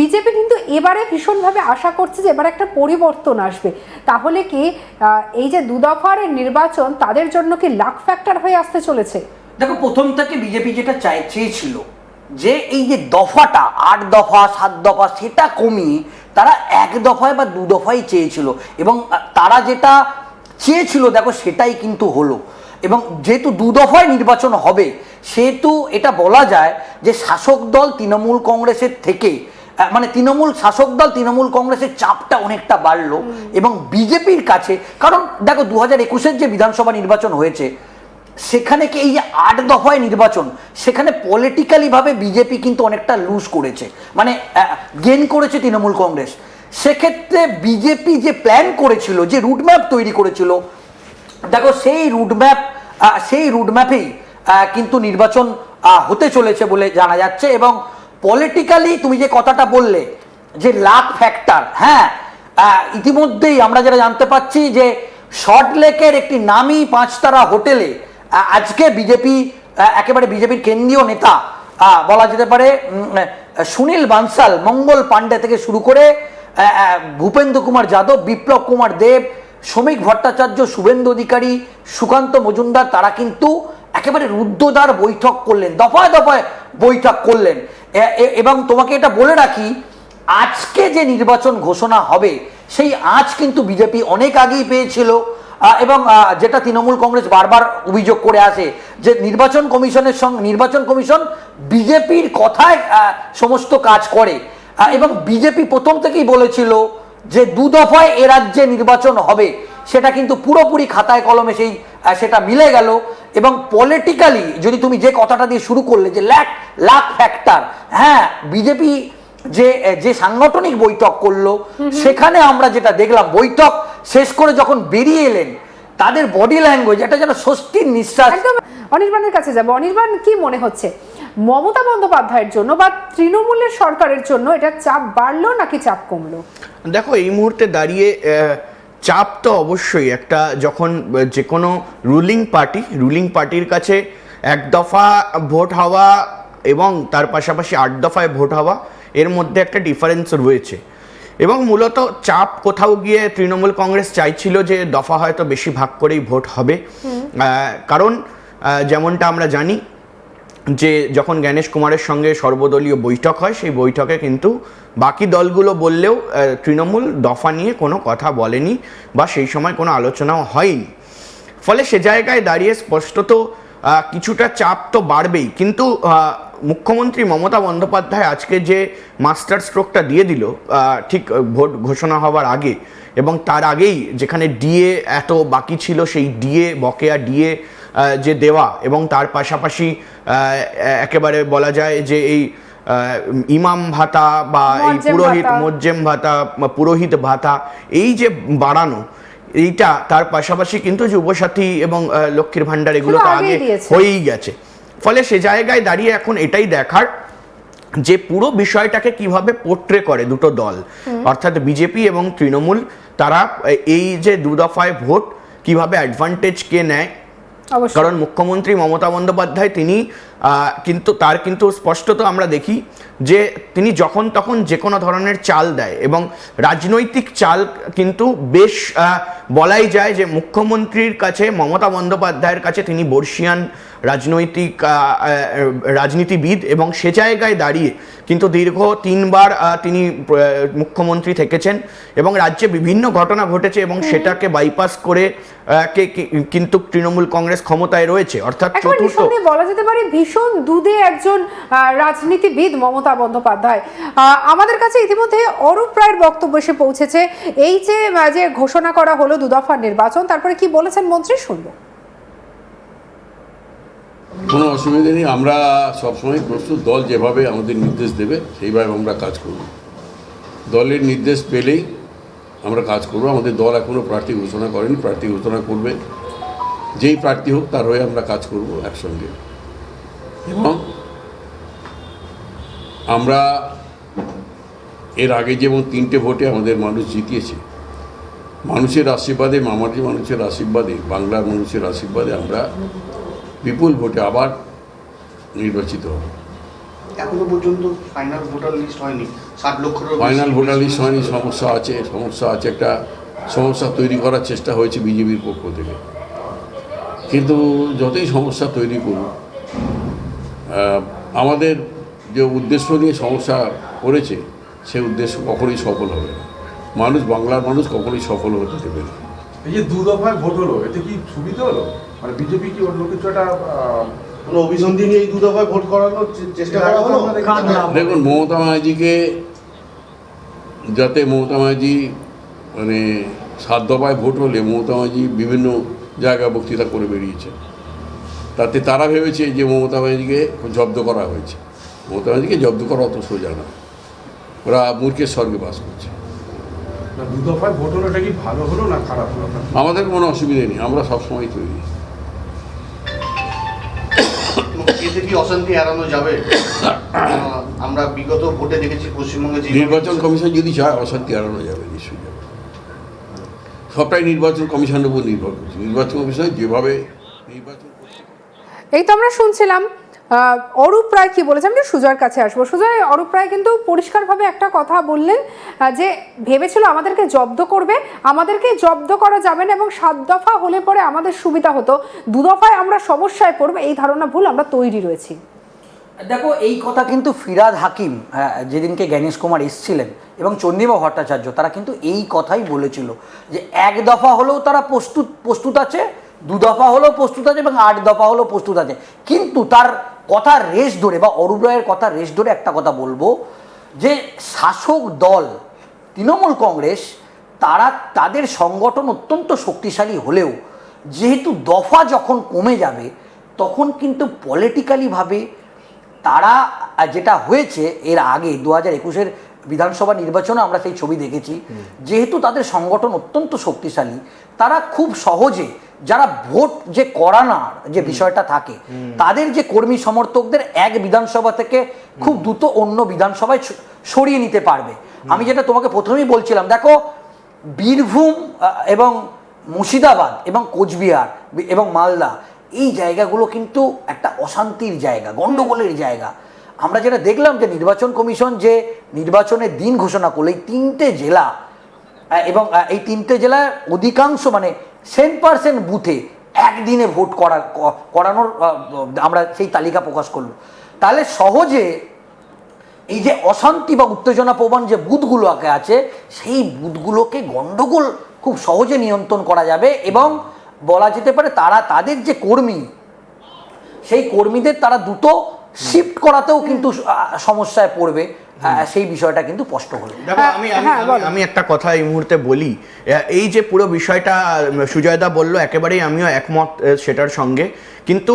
BJP কিন্তু এবারে ভীষণভাবে আশা করছে যে এবার একটা পরিবর্তন আসবে। তাহলে কি এই যে দুদফার নির্বাচন তাদের জন্য কি লাক ফ্যাক্টর হয়ে আসতে চলেছে? দেখো, প্রথম থেকে বিজেপি যেটা চেয়েছিল যে এই যে দফাটা 8 দফা 7 দফা সেটা কমিয়ে তারা 1 দফায় বা 2 দফায় চেয়েছিল, এবং তারা যেটা চেয়েছিল দেখো সেটাই কিন্তু হলো। এবং যেহেতু 2 দফায় নির্বাচন হবে সেহেতু এটা বলা যায় যে শাসক দল তৃণমূল কংগ্রেসের থেকে, মানে শাসক দল তৃণমূল কংগ্রেসের চাপটা অনেকটা বাড়লো এবং বিজেপির কাছে। কারণ দেখো 2021-এর যে বিধানসভা নির্বাচন হয়েছে সেখানে কি এই যে 8 দফায় নির্বাচন, সেখানে পলিটিক্যালি ভাবে বিজেপি কিন্তু অনেকটা লুজ করেছে, মানে গেন করেছে তৃণমূল কংগ্রেস। সেক্ষেত্রে বিজেপি যে প্ল্যান করেছিল, যে রুটম্যাপ তৈরি করেছিল, দেখো সেই রুটম্যাপেই কিন্তু নির্বাচন হতে চলেছে বলে জানা যাচ্ছে। এবং পলিটিক্যালি তুমি যে কথাটা বললে যে লাক ফ্যাক্টর, হ্যাঁ, ইতিমধ্যেই আমরা যেটা জানতে পাচ্ছি যে সল্টলেকের একটি নামী 5 তারা হোটেলে আজকে একেবারে বিজেপির কেন্দ্রীয় নেতা বলা যেতে পারে সুনীল বানসাল, মঙ্গল পাণ্ডে থেকে শুরু করে ভূপেন্দ্র কুমার যাদব, বিপ্লব কুমার দেব, শ্রমিক ভট্টাচার্য, শুভেন্দু অধিকারী, সুকান্ত মজুমদার, তারা কিন্তু একেবারে রুদ্ধদ্বার বৈঠক করলেন, দফায় দফায় বৈঠক করলেন। এবং তোমাকে এটা বলে রাখি, আজকে যে নির্বাচন ঘোষণা হবে সেই আজ কিন্তু বিজেপি অনেক আগেই পেয়েছিল। এবং যেটা তৃণমূল কংগ্রেস বারবার অভিযোগ করে আসে যে নির্বাচন কমিশন বিজেপির কথায় সমস্ত কাজ করে। এবং বিজেপি প্রথম থেকেই বলেছিল যে 2 দফায় এ রাজ্যে নির্বাচন হবে, সেটা কিন্তু পুরোপুরি খাতায় কলমে সেটা মিলে গেল। এবং পলিটিক্যালি যদি তুমি যে কথাটা দিয়ে শুরু করলে যে লাক ফ্যাক্টর, হ্যাঁ, বিজেপি যে সাংগঠনিক বৈঠক করলো সেখানে আমরা যেটা দেখলাম, বৈঠক শেষ করে যখন বেরিয়ে এলেন তাদের বডি ল্যাঙ্গুয়েজ এটা যেন স্বস্তির নিঃশ্বাস। একদম। অনির্বাণের কাছে যাবো। অনির্বাণ, কি মনে হচ্ছে মমতা বন্দ্যোপাধ্যায়ের জন্য বা তৃণমূলের সরকারের জন্য এটা চাপ বাড়লো নাকি চাপ কমলো? দেখো, এই মুহূর্তে দাঁড়িয়ে চাপ তো অবশ্যই একটা, যখন যে কোনো রুলিং পার্টির কাছে 1 দফা ভোট হওয়া এবং তার পাশাপাশি 8 দফায় ভোট হওয়া, এর মধ্যে একটা ডিফারেন্স রয়েছে। এবং মূলত চাপ কোথাও গিয়ে তৃণমূল কংগ্রেস চাইছিল যে দফা হয়তো বেশি ভাগ করেই ভোট হবে। কারণ যেমনটা আমরা জানি যে যখন জ্ঞানেশ কুমারের সঙ্গে সর্বদলীয় বৈঠক হয়, সেই বৈঠকে কিন্তু বাকি দলগুলো বললেও তৃণমূল দফা নিয়ে কোনো কথা বলেনি বা সেই সময় কোনো আলোচনাও হয়নি। ফলে সে জায়গায় দাঁড়িয়ে স্পষ্টত কিছুটা চাপ তো বাড়বেই। কিন্তু মুখ্যমন্ত্রী মমতা বন্দ্যোপাধ্যায় আজকে যে মাস্টার স্ট্রোকটা দিয়ে দিল ঠিক ভোট ঘোষণা হওয়ার আগে, এবং তার আগেই যেখানে ডিএ এত বাকি ছিল সেই বকেয়া ডিএ যে দেওয়া, এবং তার পাশাপাশি একেবারে বলা যায় যে এই ইমাম ভাতা বা এই মোজ্জেম ভাতা, পুরোহিত ভাতা, এই যে বাড়ানো, এইটা তার পাশাপাশি কিন্তু যুবসাথী এবং লক্ষ্মীর ভাণ্ডার এগুলো তো আগে হয়েই গেছে। ফলে সে জায়গায় দাঁড়িয়ে এখন এটাই দেখার যে পুরো বিষয়টাকে কিভাবে পোর্ট্রে করে দুটো দল, অর্থাৎ বিজেপি এবং তৃণমূল, তারা এই যে 2 দফায় ভোট কিভাবে অ্যাডভান্টেজ কে নেয়। কারণ মুখ্যমন্ত্রী মমতা বন্দ্যোপাধ্যায় তিনি কিন্তু স্পষ্টত আমরা দেখি যে তিনি যখন তখন যে কোনো ধরনের চাল দেয়, এবং রাজনৈতিক চাল কিন্তু বেশ বলাই যায় যে মুখ্যমন্ত্রীর কাছে, মমতা বন্দ্যোপাধ্যায়ের কাছে তিনি বর্ষিয়ান রাজনীতিবিদ, এবং সে জায়গায় দাঁড়িয়ে কিন্তু দীর্ঘ 3 বার তিনি মুখ্যমন্ত্রী থেকেছেন এবং রাজ্যে বিভিন্ন ঘটনা ঘটেছে এবং সেটাকে বাইপাস করে কিন্তু তৃণমূল কংগ্রেস ক্ষমতায় রয়েছে। অর্থাৎ বলা যেতে পারে ভীষণ দুধে একজন রাজনীতিবিদ মমতা বন্দ্যোপাধ্যায়। আমাদের কাছে ইতিমধ্যে অরূপ রায়ের বক্তব্য এসে পৌঁছেছে। এই যে ঘোষণা করা হলো 2 দফার নির্বাচন, তারপরে কি বলেছেন মন্ত্রী, শুনবো। কোনো অসুবিধা নেই, আমরা সবসময় প্রস্তুত। দল যেভাবে আমাদের নির্দেশ দেবে সেইভাবে আমরা কাজ করব। দলের নির্দেশ পেলেই আমরা কাজ করব। আমাদের দল এখনও প্রার্থী ঘোষণা করেনি, প্রার্থী ঘোষণা করবে। যেই প্রার্থী হোক তার হয়ে আমরা কাজ করব একসঙ্গে। এবং আমরা এর আগে যেমন 3টে ভোটে আমাদের মানুষ জিতিয়েছে, মানুষের আশীর্বাদে, মামাটি মানুষের আশীর্বাদে, বাংলার মানুষের আশীর্বাদে আমরা বিপুল ভোটে আবার নির্বাচিত হবে। এখনো পর্যন্ত ফাইনাল ভোটার লিস্ট হয়নি। 60 লক্ষের ফাইনাল ভোটার লিস্ট হয়নি, সমস্যা আছে, একটা সমস্যা তৈরি করার চেষ্টা হয়েছে বিজেপির পক্ষ থেকে। কিন্তু যতই সমস্যা তৈরি করুক, আমাদের যে উদ্দেশ্য নিয়ে সমস্যা করেছে সেই উদ্দেশ্য কখনোই সফল হবে না। বাংলার মানুষ কখনোই সফল হতে দেবে না। এই যে 2 দফায় ভোট হলো, এতে কি সুবিধা হলো? মানে বিজেপি কি ওর কিছু একটা কোনো অভিসন্ধি নিয়ে এই 2 দফায় ভোট করানোর চেষ্টা করা হলো? দেখুন, মমতা ব্যানার্জিকে যাতে মমতা ব্যানার্জি মানে 7 দফায় ভোট হলে মমতা ব্যানার্জি বিভিন্ন জায়গায় বক্তৃতা করে বেরিয়েছে, তাতে তারা ভেবেছে যে মমতা ব্যানার্জিকে জব্দ করা হয়েছে। মমতা ব্যানার্জিকে জব্দ করা অত সোজা না, ওরা মূর্খের স্বর্গে বাস করছে। 2 দফায় ভোট হলো, এটা কি ভালো হলো না খারাপ হলো? আমাদের কোনো অসুবিধা নেই, আমরা সবসময় তৈরি। এতে কি অশান্তি এড়ানো যাবে? আমরা বিগত ভোটে দেখেছি পশ্চিমবঙ্গে যে নির্বাচন কমিশন যদি চায় অশান্তি এড়ানো যাবে, নিশ্চয়ই যাবে। সবটাই নির্বাচন কমিশনের উপর নির্ভর করছে। নির্বাচন কমিশন যেভাবে নির্বাচন করছে। এই তো আমরা শুনছিলাম অরূপ রায় কি বলেছে। আমি সুজয়ের কাছে আসবো। সুজয়, অরূপ রায় কিন্তু পরিষ্কারভাবে একটা কথা বললেন যে ভেবেছিল আমাদেরকে জব্দ করবে, আমাদেরকে জব্দ করা যাবে না এবং 7 দফা হলে পরে আমাদের সুবিধা হতো, 2 দফায় আমরা সমস্যায় পড়বো, এই ধারণা ভুল, আমরা তৈরি রয়েছি। দেখো, এই কথা কিন্তু ফিরাদ হাকিম যেদিনকে জ্ঞানেশ কুমার এসছিলেন এবং চন্দ্রিমা ভট্টাচার্য, তারা কিন্তু এই কথাই বলেছিল যে 1 দফা হলেও তারা প্রস্তুত আছে, 2 দফা হলেও প্রস্তুত আছে এবং 8 দফা হলেও প্রস্তুত আছে। কিন্তু তার কথা রেশ ধরে বা অরূপ রায়ের কথা রেশ ধরে একটা কথা বলবো যে শাসক দল তৃণমূল কংগ্রেস, তাদের সংগঠন অত্যন্ত শক্তিশালী হলেও যেহেতু দফা যখন কমে যাবে তখন কিন্তু পলিটিক্যালিভাবে তারা যেটা হয়েছে এর আগে 2021-এর বিধানসভা নির্বাচনে আমরা সেই ছবি দেখেছি, যেহেতু তাদের সংগঠন অত্যন্ত শক্তিশালী, তারা খুব সহজে যারা ভোট যে করানোর যে বিষয়টা থাকে, তাদের যে কর্মী সমর্থকদের এক বিধানসভা থেকে খুব দ্রুত অন্য বিধানসভায় সরিয়ে নিতে পারবে। আমি যেটা তোমাকে প্রথমেই বলছিলাম, দেখো বীরভূম এবং মুর্শিদাবাদ এবং কোচবিহার এবং মালদা, এই জায়গাগুলো কিন্তু একটা অশান্তির জায়গা, গণ্ডগোলের জায়গা। আমরা যেটা দেখলাম যে নির্বাচন কমিশন যে নির্বাচনের দিন ঘোষণা করলো, এই 3টে জেলা এবং এই 3টে জেলার অধিকাংশ মানে 100% বুথে একদিনে ভোট করানোর আমরা সেই তালিকা প্রকাশ করলো। তাহলে সহজে এই যে অশান্তি বা উত্তেজনা প্রবণ যে বুথগুলো আছে, সেই বুথগুলোকে গণ্ডগোল খুব সহজে নিয়ন্ত্রণ করা যাবে এবং বলা যেতে পারে তারা তাদের যে কর্মী, সেই কর্মীদের তারা দ্রুত শিফট করাতেও কিন্তু সমস্যায় পড়বে, সেই বিষয়টা কিন্তু স্পষ্ট হলো। দেখো, আমি একটা কথা এই মুহূর্তে বলি। এই যে পুরো বিষয়টা সুজয়দা বললো, একেবারেই আমিও একমত সেটার সঙ্গে। কিন্তু